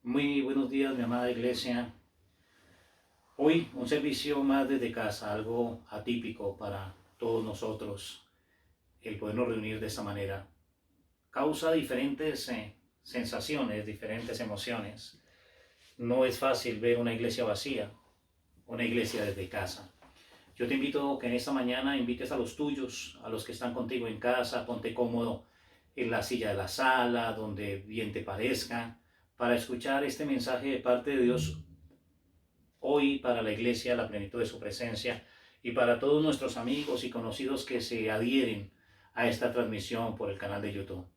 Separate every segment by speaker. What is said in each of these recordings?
Speaker 1: Muy buenos días, mi amada iglesia. Hoy un servicio más desde casa, algo atípico para todos nosotros, el podernos reunir de esta manera. Causa diferentes sensaciones, diferentes emociones. No es fácil ver una iglesia vacía, una iglesia desde casa. Yo te invito que en esta mañana invites a los tuyos, a los que están contigo en casa, ponte cómodo en la silla de la sala, donde bien te parezca, para escuchar este mensaje de parte de Dios hoy para la iglesia, la plenitud de su presencia, y para todos nuestros amigos y conocidos que se adhieren a esta transmisión por el canal de YouTube.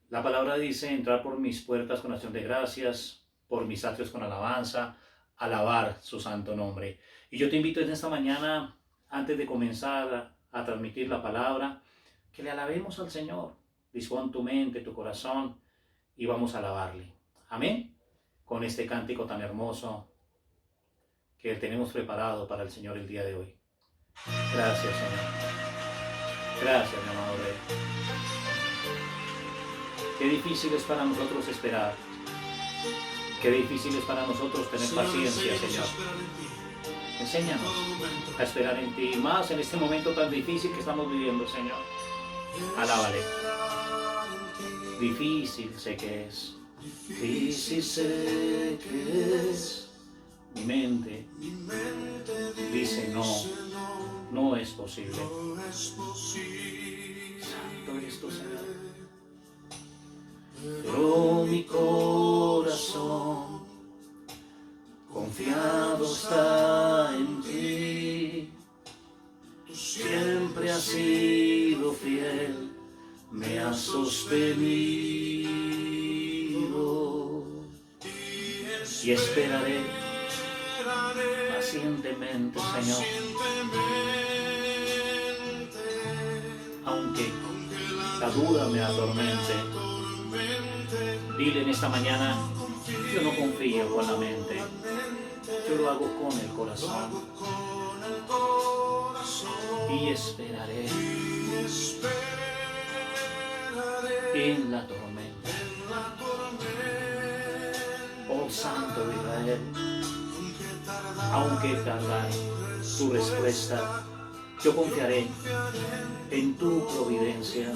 Speaker 1: La palabra dice: entrar por mis puertas con acción de gracias, por mis atrios con alabanza, alabar su santo nombre. Y yo te invito en esta mañana, antes de comenzar a transmitir la palabra, que le alabemos al Señor. Dispón tu mente, tu corazón, y vamos a alabarle. Amén. Con este cántico tan hermoso que tenemos preparado para el Señor el día de hoy. Gracias, Señor. Gracias, mi amado Rey. Qué difícil es para nosotros esperar. Qué difícil es para nosotros tener paciencia, Señor. Enséñanos a esperar en ti, más en este momento tan difícil que estamos viviendo, Señor. Alábale. Difícil sé que es. Difícil sé que es. Mi mente dice no, no es posible. Santo eres tú, Señor. Pero mi corazón confiado está en ti. Tú siempre has sido fiel, me has sostenido. Y esperaré pacientemente, Señor, aunque la duda me atormente. Dile en esta mañana: yo no confío con la mente, yo lo hago con el corazón. Y esperaré en la tormenta. Oh Santo de Israel, aunque tardare tu respuesta, yo confiaré en tu providencia.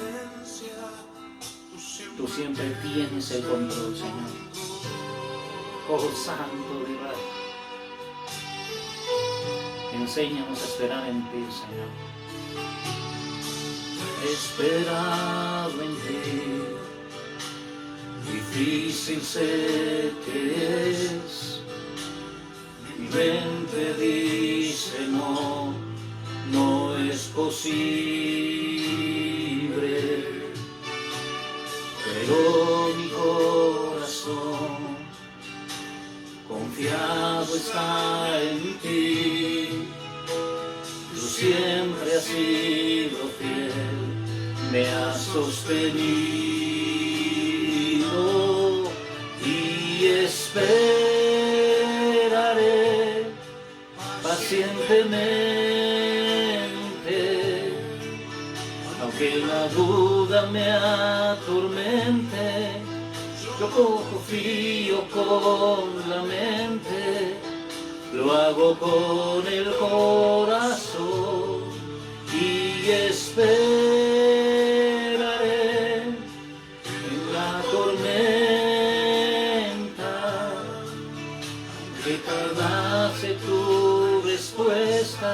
Speaker 1: Tú siempre tienes el control, Señor. Oh Santo de Israel, enséñanos a esperar en ti, Señor. Esperado en ti, difícil sé que es. Mi mente dice no, no es posible, pero mi corazón confiado está en ti. Tú siempre has sido fiel, me has sostenido. Y esperaré pacientemente, aunque la duda me atormente. Yo confío con la mente, lo hago con el corazón. Y esperaré en la tormenta, que tardase tu respuesta.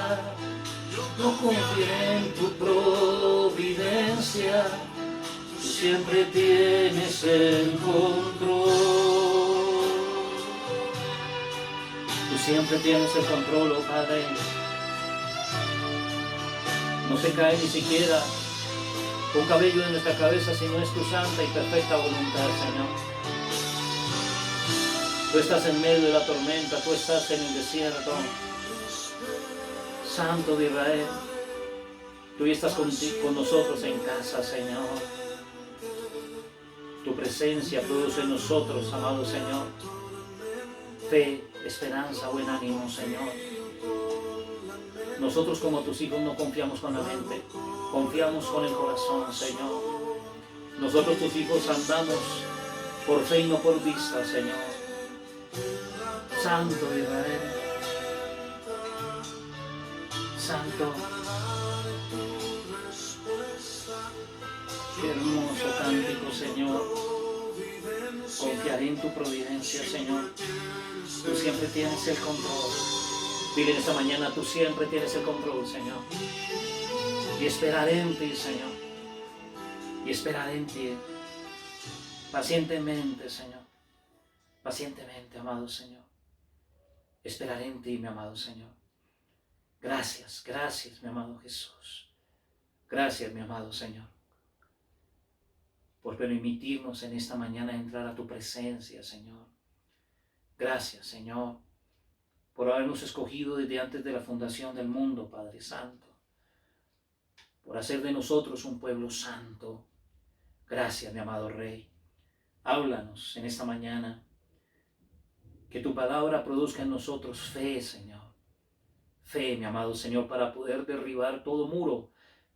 Speaker 1: No confié en tu providencia, tú siempre tienes el control. Tú siempre tienes el control, oh Padre. No se cae ni siquiera un cabello de nuestra cabeza si no es tu santa y perfecta voluntad, Señor. Tú estás en medio de la tormenta, tú estás en el desierto. Santo de Israel, tú estás con nosotros en casa, Señor. Tu presencia produce en nosotros, amado Señor, fe, esperanza, buen ánimo, Señor. Nosotros como tus hijos no confiamos con la mente, confiamos con el corazón, Señor. Nosotros tus hijos andamos por fe y no por vista, Señor. Santo de Israel, Santo. Qué hermoso cántico, Señor. Confiaré en tu providencia, Señor. Tú siempre tienes el control. Dile en esta mañana, tú siempre tienes el control, Señor. Y esperaré en ti, Señor. Y esperaré en ti. Pacientemente, Señor. Pacientemente, amado Señor. Esperaré en ti, mi amado Señor. Gracias, gracias, mi amado Jesús. Gracias, mi amado Señor, por permitirnos en esta mañana entrar a tu presencia, Señor. Gracias, Señor, por habernos escogido desde antes de la fundación del mundo, Padre Santo, por hacer de nosotros un pueblo santo. Gracias, mi amado Rey. Háblanos en esta mañana. Que tu palabra produzca en nosotros fe, Señor. Fe, mi amado Señor, para poder derribar todo muro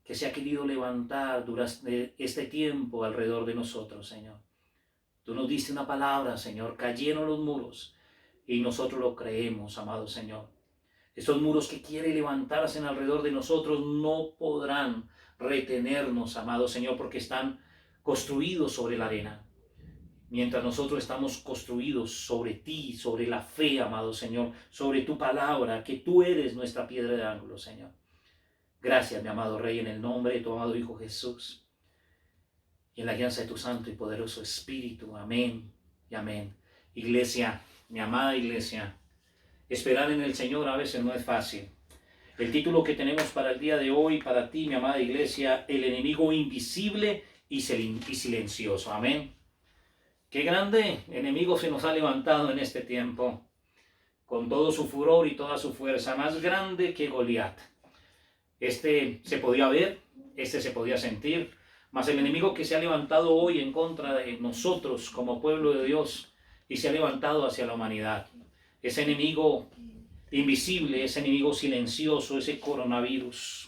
Speaker 1: que se ha querido levantar durante este tiempo alrededor de nosotros, Señor. Tú nos diste una palabra, Señor, cayeron los muros y nosotros lo creemos, amado Señor. Estos muros que quieren levantarse en alrededor de nosotros no podrán retenernos, amado Señor, porque están construidos sobre la arena. Mientras nosotros estamos construidos sobre ti, sobre la fe, amado Señor, sobre tu palabra, que tú eres nuestra piedra de ángulo, Señor. Gracias, mi amado Rey, en el nombre de tu amado Hijo Jesús y en la alianza de tu santo y poderoso Espíritu. Amén y amén. Iglesia, mi amada iglesia, esperar en el Señor a veces no es fácil. El título que tenemos para el día de hoy, para ti, mi amada iglesia, el enemigo invisible y silencioso. Amén. Qué grande enemigo se nos ha levantado en este tiempo, con todo su furor y toda su fuerza, más grande que Goliat. Este se podía ver, este se podía sentir, mas el enemigo que se ha levantado hoy en contra de nosotros como pueblo de Dios y se ha levantado hacia la humanidad. Ese enemigo invisible, ese enemigo silencioso, ese coronavirus.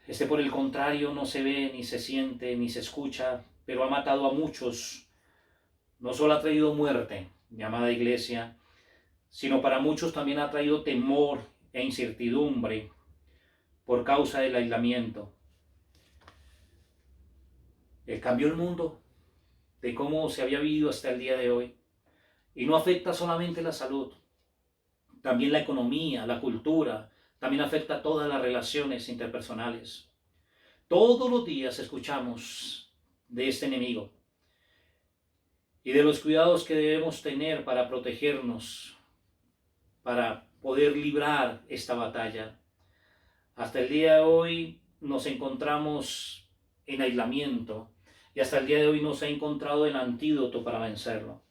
Speaker 1: Este, por el contrario, no se ve, ni se siente, ni se escucha, pero ha matado a muchos. No solo ha traído muerte, mi amada iglesia, sino para muchos también ha traído temor e incertidumbre por causa del aislamiento. Cambió el mundo de cómo se había vivido hasta el día de hoy. Y no afecta solamente la salud, también la economía, la cultura, también afecta todas las relaciones interpersonales. Todos los días escuchamos de este enemigo y de los cuidados que debemos tener para protegernos, para poder librar esta batalla. Hasta el día de hoy nos encontramos en aislamiento y hasta el día de hoy no se ha encontrado el antídoto para vencerlo.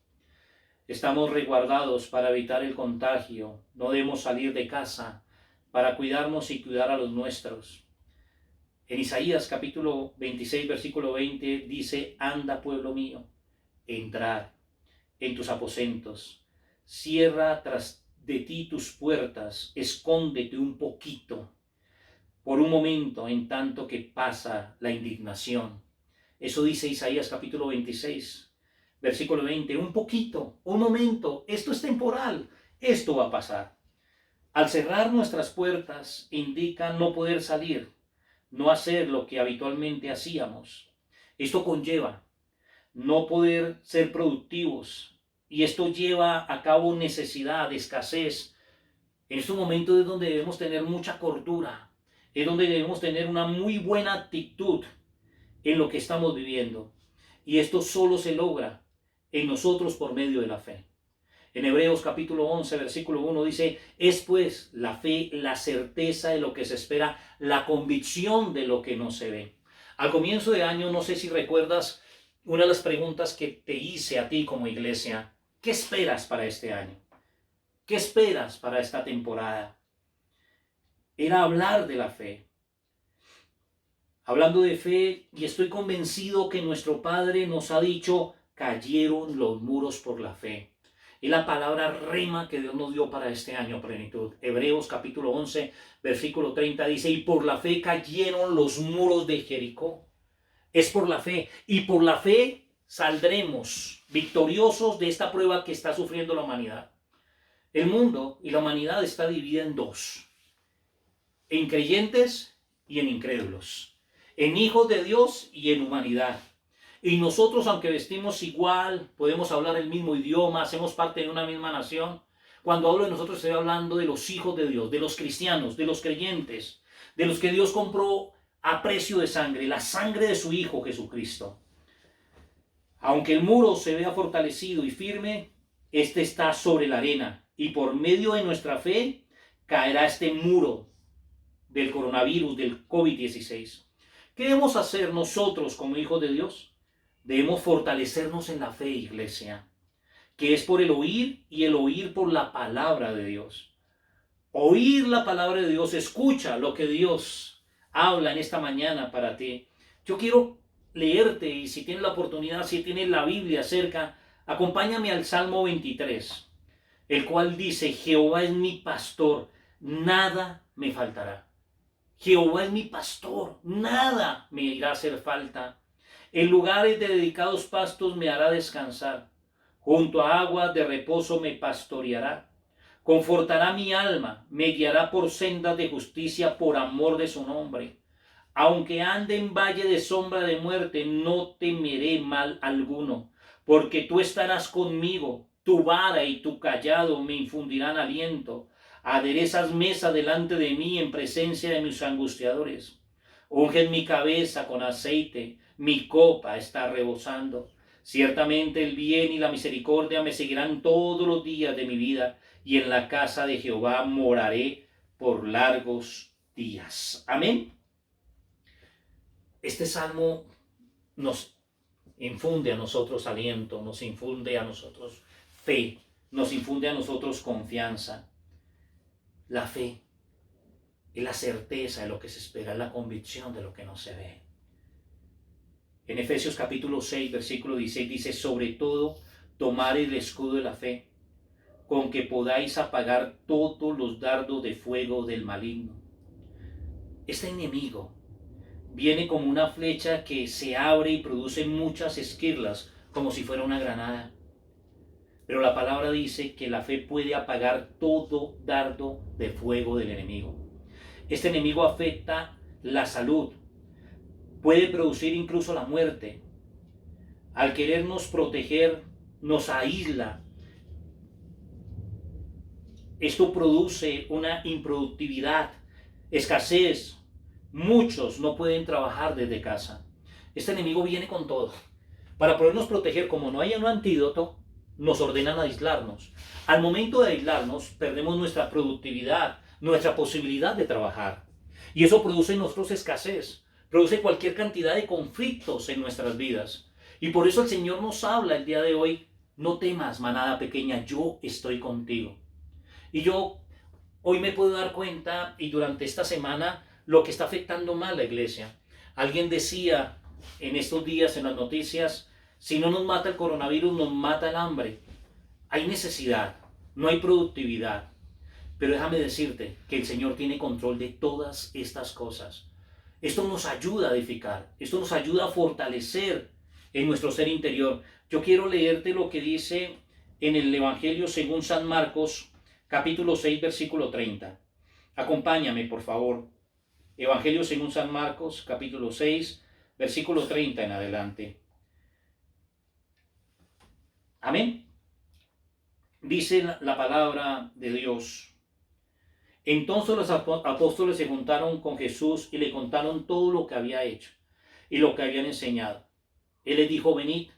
Speaker 1: Estamos resguardados para evitar el contagio, no debemos salir de casa para cuidarnos y cuidar a los nuestros. En Isaías capítulo 26, versículo 20 dice: anda, pueblo mío, entrad en tus aposentos, cierra tras de ti tus puertas, escóndete un poquito, por un momento, en tanto que pasa la indignación. Eso dice Isaías capítulo 26. Versículo 20, un poquito, un momento, esto es temporal, esto va a pasar. Al cerrar nuestras puertas indica no poder salir, no hacer lo que habitualmente hacíamos. Esto conlleva no poder ser productivos y esto lleva a cabo necesidad, escasez. En estos momentos es donde debemos tener mucha cordura, es donde debemos tener una muy buena actitud en lo que estamos viviendo. Y esto solo se logra en nosotros por medio de la fe. En Hebreos capítulo 11, versículo 1 dice: es pues la fe, la certeza de lo que se espera, la convicción de lo que no se ve. Al comienzo de año, no sé si recuerdas una de las preguntas que te hice a ti como iglesia: ¿qué esperas para este año? ¿Qué esperas para esta temporada? Era hablar de la fe. Hablando de fe, y estoy convencido que nuestro Padre nos ha dicho: cayeron los muros por la fe. Y la palabra rema que Dios nos dio para este año, plenitud. Hebreos capítulo 11, versículo 30 dice: y por la fe cayeron los muros de Jericó. Es por la fe. Y por la fe saldremos victoriosos de esta prueba que está sufriendo la humanidad. El mundo y la humanidad está dividida en dos: en creyentes y en incrédulos, en hijos de Dios y en humanidad. Y nosotros, aunque vestimos igual, podemos hablar el mismo idioma, hacemos parte de una misma nación. Cuando hablo de nosotros estoy hablando de los hijos de Dios, de los cristianos, de los creyentes, de los que Dios compró a precio de sangre, la sangre de su Hijo Jesucristo. Aunque el muro se vea fortalecido y firme, este está sobre la arena, y por medio de nuestra fe caerá este muro del coronavirus, del COVID-16. ¿Qué debemos hacer nosotros como hijos de Dios? Debemos fortalecernos en la fe, iglesia, que es por el oír y el oír por la palabra de Dios. Oír la palabra de Dios, escucha lo que Dios habla en esta mañana para ti. Yo quiero leerte, y si tienes la oportunidad, si tienes la Biblia cerca, acompáñame al Salmo 23, el cual dice: Jehová es mi pastor, nada me faltará. Jehová es mi pastor, nada me irá a hacer falta. En lugares de dedicados pastos me hará descansar, junto a aguas de reposo me pastoreará. Confortará mi alma, me guiará por sendas de justicia por amor de su nombre. Aunque ande en valle de sombra de muerte, no temeré mal alguno, porque tú estarás conmigo, tu vara y tu cayado me infundirán aliento. Aderezas mesa delante de mí en presencia de mis angustiadores. Unges mi cabeza con aceite, mi copa está rebosando. Ciertamente el bien y la misericordia me seguirán todos los días de mi vida, y en la casa de Jehová moraré por largos días. Amén. Este salmo nos infunde a nosotros aliento, nos infunde a nosotros fe, nos infunde a nosotros confianza. La fe es la certeza de lo que se espera, es la convicción de lo que no se ve. En Efesios capítulo 6, versículo 16 dice: sobre todo, tomad el escudo de la fe, con que podáis apagar todos los dardos de fuego del maligno. Este enemigo viene como una flecha que se abre y produce muchas esquirlas, como si fuera una granada. Pero la palabra dice que la fe puede apagar todo dardo de fuego del enemigo. Este enemigo afecta la salud, puede producir incluso la muerte. Al querernos proteger, nos aísla. Esto produce una improductividad, escasez. Muchos no pueden trabajar desde casa. Este enemigo viene con todo. Para podernos proteger, como no hay un antídoto, nos ordenan aislarnos. Al momento de aislarnos, perdemos nuestra productividad, nuestra posibilidad de trabajar. Y eso produce en nosotros escasez, produce cualquier cantidad de conflictos en nuestras vidas. Y por eso el Señor nos habla el día de hoy: no temas, manada pequeña, yo estoy contigo. Y yo hoy me puedo dar cuenta, y durante esta semana, lo que está afectando más a la iglesia. Alguien decía en estos días en las noticias: si no nos mata el coronavirus, nos mata el hambre. Hay necesidad, no hay productividad. Pero déjame decirte que el Señor tiene control de todas estas cosas. Esto nos ayuda a edificar, esto nos ayuda a fortalecer en nuestro ser interior. Yo quiero leerte lo que dice en el Evangelio según San Marcos, capítulo 6, versículo 30. Acompáñame, por favor. Evangelio según San Marcos, capítulo 6, versículo 30 en adelante. Amén. Dice la palabra de Dios: entonces los apóstoles se juntaron con Jesús y le contaron todo lo que había hecho y lo que habían enseñado. Él les dijo: venid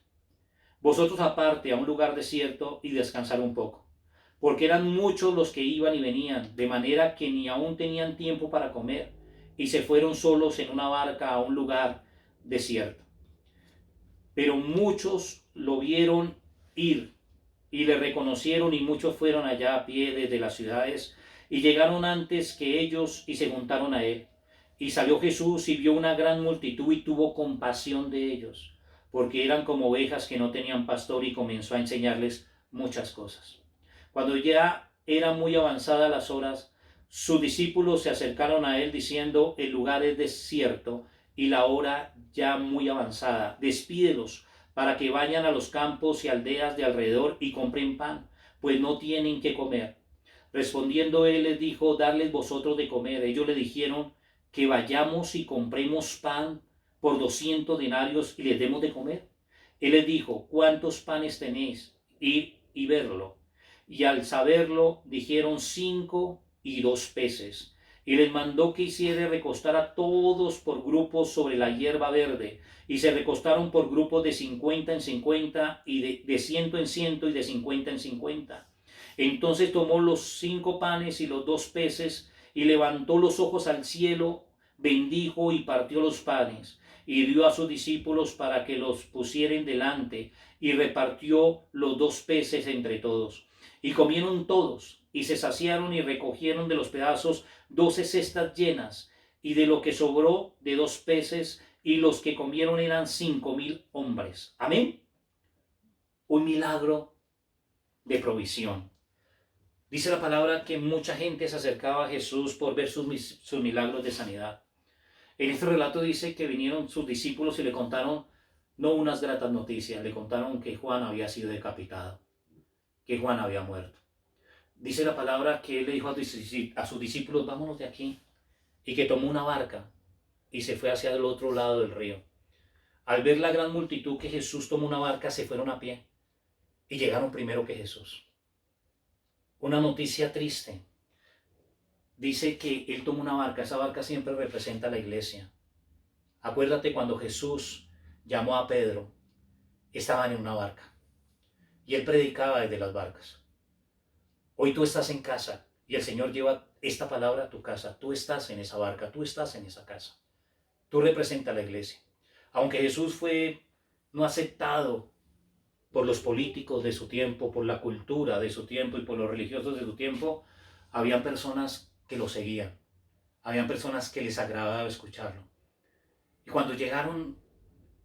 Speaker 1: vosotros aparte a un lugar desierto y descansar un poco, porque eran muchos los que iban y venían, de manera que ni aún tenían tiempo para comer, y se fueron solos en una barca a un lugar desierto. Pero muchos lo vieron ir y le reconocieron, y muchos fueron allá a pie desde las ciudades y llegaron antes que ellos y se juntaron a él. Y salió Jesús y vio una gran multitud y tuvo compasión de ellos, porque eran como ovejas que no tenían pastor, y comenzó a enseñarles muchas cosas. Cuando ya eran muy avanzadas las horas, sus discípulos se acercaron a él diciendo: el lugar es desierto y la hora ya muy avanzada. Despídelos para que vayan a los campos y aldeas de alrededor y compren pan, pues no tienen que comer. Respondiendo él les dijo, dadles vosotros de comer. Ellos le dijeron, que vayamos y compremos pan por 200 denarios y les demos de comer. Él les dijo, ¿cuántos panes tenéis? Ir y verlo. Y al saberlo, dijeron 5 y 2 peces. Y les mandó que hiciera recostar a todos por grupos sobre la hierba verde. Y se recostaron por grupos de 50 en 50, y de 100 en 100, y de 50 en 50. Entonces tomó los 5 panes y los 2 peces, y levantó los ojos al cielo, bendijo y partió los panes, y dio a sus discípulos para que los pusieren delante, y repartió los 2 peces entre todos. Y comieron todos, y se saciaron, y recogieron de los pedazos 12 cestas llenas, y de lo que sobró de 2 peces, y los que comieron eran 5,000 hombres. Amén. Un milagro de provisión. Dice la palabra que mucha gente se acercaba a Jesús por ver sus milagros de sanidad. En este relato dice que vinieron sus discípulos y le contaron no unas gratas noticias, le contaron que Juan había sido decapitado, que Juan había muerto. Dice la palabra que él le dijo a sus discípulos, vámonos de aquí, y que tomó una barca y se fue hacia el otro lado del río. Al ver la gran multitud que Jesús tomó una barca, se fueron a pie y llegaron primero que Jesús. Una noticia triste. Dice que él tomó una barca. Esa barca siempre representa a la iglesia. Acuérdate cuando Jesús llamó a Pedro, estaban en una barca y él predicaba desde las barcas. Hoy tú estás en casa y el Señor lleva esta palabra a tu casa. Tú estás en esa barca, tú estás en esa casa. Tú representas a la iglesia. Aunque Jesús fue no aceptado por los políticos de su tiempo, por la cultura de su tiempo y por los religiosos de su tiempo, habían personas que lo seguían, habían personas que les agradaba escucharlo. Y cuando llegaron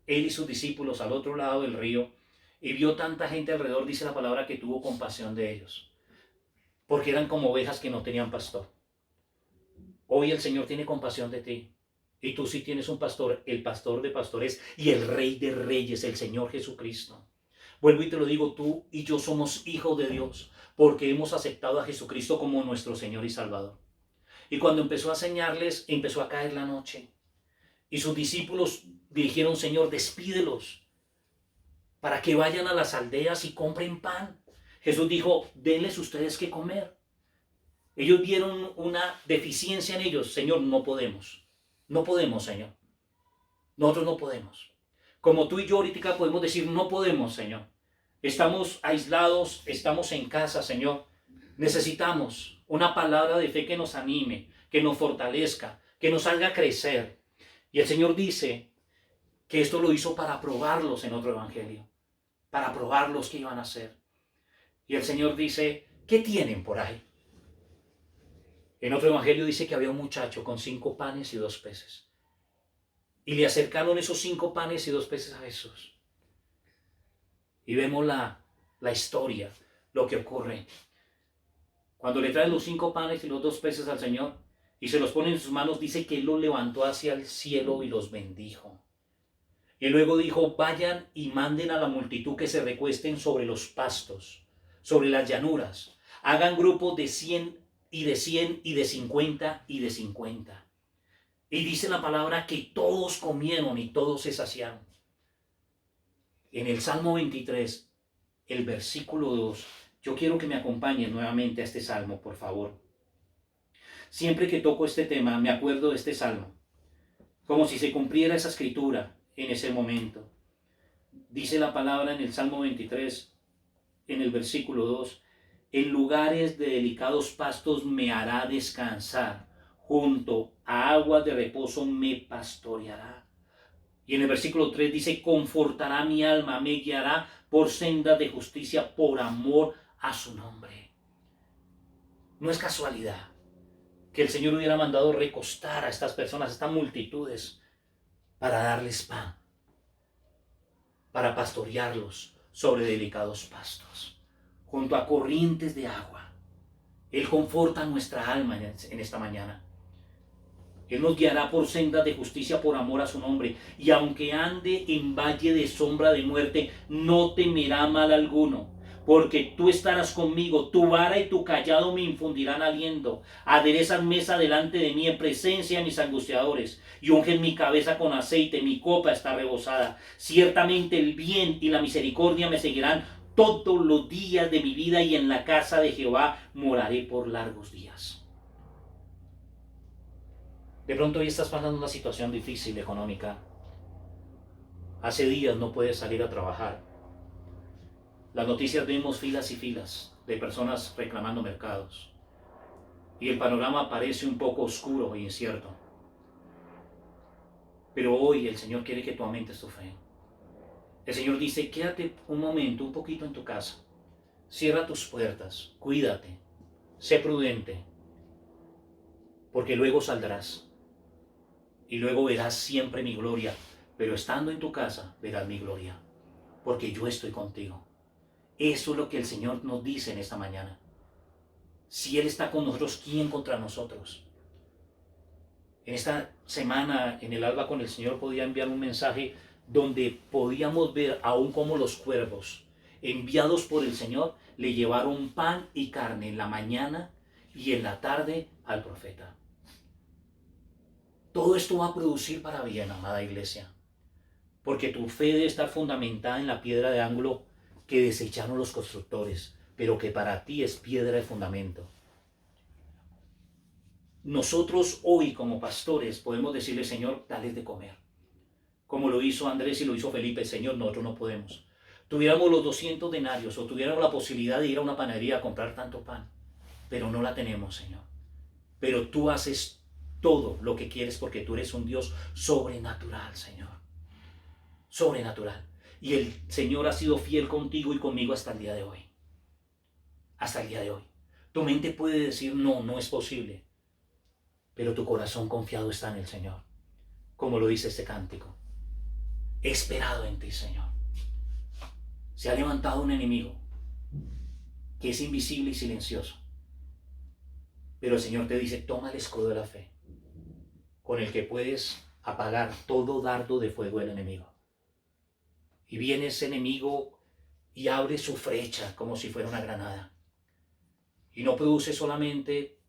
Speaker 1: él y sus discípulos al otro lado del río y vio tanta gente alrededor, dice la palabra que tuvo compasión de ellos, porque eran como ovejas que no tenían pastor. Hoy el Señor tiene compasión de ti. Y tú sí tienes un pastor, el pastor de pastores y el Rey de reyes, el Señor Jesucristo. Vuelvo y te lo digo, tú y yo somos hijos de Dios porque hemos aceptado a Jesucristo como nuestro Señor y Salvador. Y cuando empezó a enseñarles, empezó a caer la noche. Y sus discípulos dijeron, Señor, despídelos para que vayan a las aldeas y compren pan. Jesús dijo, denles ustedes que comer. Ellos vieron una deficiencia en ellos. Señor, no podemos. No podemos, Señor. Nosotros no podemos. Como tú y yo ahorita podemos decir, no podemos, Señor. Estamos aislados, estamos en casa, Señor. Necesitamos una palabra de fe que nos anime, que nos fortalezca, que nos haga crecer. Y el Señor dice que esto lo hizo para probarlos en otro evangelio, para probarlos qué iban a hacer. Y el Señor dice, ¿qué tienen por ahí? En otro evangelio dice que había un muchacho con 5 panes y 2 peces. Y le acercaron esos 5 panes y 2 peces a Jesús. Y vemos la historia, lo que ocurre. Cuando le traen los 5 panes y los 2 peces al Señor y se los pone en sus manos, dice que Él los levantó hacia el cielo y los bendijo. Y luego dijo, vayan y manden a la multitud que se recuesten sobre los pastos, sobre las llanuras. Hagan grupos de 100 y de 100 y de 50 y de 50. Y dice la palabra que todos comieron y todos se saciaron. En el Salmo 23, el versículo 2, yo quiero que me acompañen nuevamente a este Salmo, por favor. Siempre que toco este tema, me acuerdo de este Salmo, como si se cumpliera esa escritura en ese momento. Dice la palabra en el Salmo 23, en el versículo 2, en lugares de delicados pastos me hará descansar, junto a aguas de reposo me pastoreará. Y en el versículo 3 dice, confortará mi alma, me guiará por sendas de justicia por amor a su nombre. No es casualidad que el Señor hubiera mandado recostar a estas personas, a estas multitudes, para darles pan, para pastorearlos sobre delicados pastos, junto a corrientes de agua. Él conforta nuestra alma en esta mañana. Él nos guiará por sendas de justicia por amor a su nombre. Y aunque ande en valle de sombra de muerte, no temerá mal alguno. Porque tú estarás conmigo, tu vara y tu callado me infundirán aliento. Aderezas mesa delante de mí en presencia de mis angustiadores. Y ungen mi cabeza con aceite, mi copa está rebosada. Ciertamente el bien y la misericordia me seguirán todos los días de mi vida, y en la casa de Jehová moraré por largos días. De pronto hoy estás pasando una situación difícil económica. Hace días no puedes salir a trabajar. Las noticias vemos filas y filas de personas reclamando mercados. Y el panorama parece un poco oscuro e incierto. Pero hoy el Señor quiere que tú aumentes tu fe. El Señor dice, quédate un momento, un poquito en tu casa. Cierra tus puertas, cuídate, sé prudente, porque luego saldrás. Y luego verás siempre mi gloria, pero estando en tu casa verás mi gloria, porque yo estoy contigo. Eso es lo que el Señor nos dice en esta mañana. Si Él está con nosotros, ¿quién contra nosotros? En esta semana, en el Alba con el Señor, podía enviar un mensaje donde podíamos ver aún como los cuervos, enviados por el Señor, le llevaron pan y carne en la mañana y en la tarde al profeta. Todo esto va a producir para bien, amada iglesia, porque tu fe debe estar fundamentada en la piedra de ángulo que desecharon los constructores, pero que para ti es piedra de fundamento. Nosotros hoy como pastores podemos decirle, Señor, dale de comer. Como lo hizo Andrés y lo hizo Felipe, Señor, nosotros no podemos. Tuviéramos los 200 denarios o tuviéramos la posibilidad de ir a una panadería a comprar tanto pan, pero no la tenemos, Señor. Pero tú haces todo lo que quieres porque tú eres un Dios sobrenatural, Señor. Sobrenatural. Y el Señor ha sido fiel contigo y conmigo hasta el día de hoy. Hasta el día de hoy. Tu mente puede decir, no, no es posible. Pero tu corazón confiado está en el Señor. Como lo dice este cántico. He esperado en ti, Señor. Se ha levantado un enemigo que es invisible y silencioso. Pero el Señor te dice, toma el escudo de la fe, con el que puedes apagar todo dardo de fuego del enemigo. Y viene ese enemigo y abre su flecha como si fuera una granada. Y no produce solamente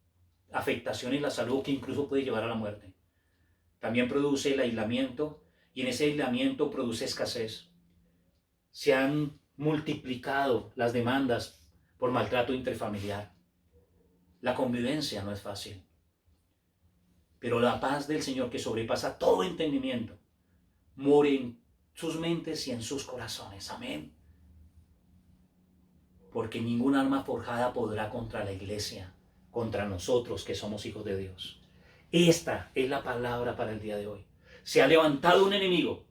Speaker 1: afectación en la salud que incluso puede llevar a la muerte. También produce el aislamiento, y en ese aislamiento produce escasez. Se han multiplicado las demandas por maltrato interfamiliar. La convivencia no es fácil. Pero la paz del Señor, que sobrepasa todo entendimiento, mora en sus mentes y en sus corazones. Amén. Porque ningún arma forjada podrá contra la iglesia, contra nosotros que somos hijos de Dios. Esta es la palabra para el día de hoy. Se ha levantado un enemigo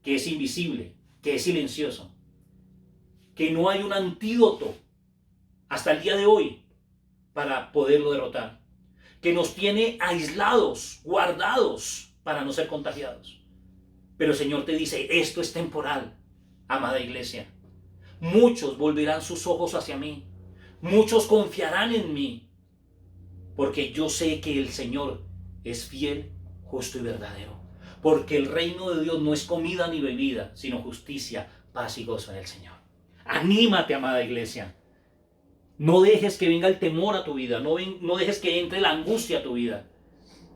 Speaker 1: que es invisible, que es silencioso, que no hay un antídoto hasta el día de hoy para poderlo derrotar, que nos tiene aislados, guardados para no ser contagiados. Pero el Señor te dice, esto es temporal, amada iglesia. Muchos volverán sus ojos hacia mí, muchos confiarán en mí, porque yo sé que el Señor es fiel, justo y verdadero. Porque el reino de Dios no es comida ni bebida, sino justicia, paz y gozo en el Señor. Anímate, amada iglesia. No dejes que venga el temor a tu vida, no dejes que entre la angustia a tu vida.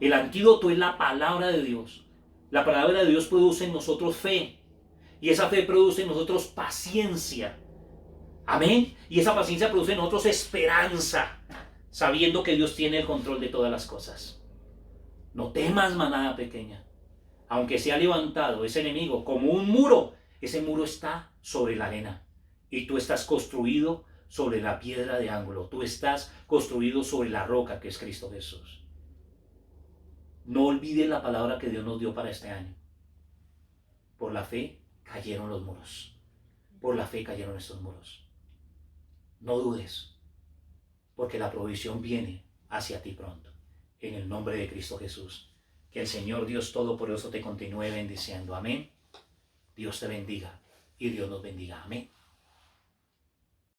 Speaker 1: El antídoto es la palabra de Dios. La palabra de Dios produce en nosotros fe, y esa fe produce en nosotros paciencia. Amén. Y esa paciencia produce en nosotros esperanza, sabiendo que Dios tiene el control de todas las cosas. No temas, manada pequeña. Aunque se ha levantado ese enemigo como un muro, ese muro está sobre la arena. Y tú estás construido sobre la piedra de ángulo. Tú estás construido sobre la roca que es Cristo Jesús. No olvides la palabra que Dios nos dio para este año. Por la fe cayeron los muros. Por la fe cayeron estos muros. No dudes, porque la provisión viene hacia ti pronto. En el nombre de Cristo Jesús. Que el Señor Dios Todopoderoso te continúe bendiciendo. Amén. Dios te bendiga y Dios nos bendiga. Amén.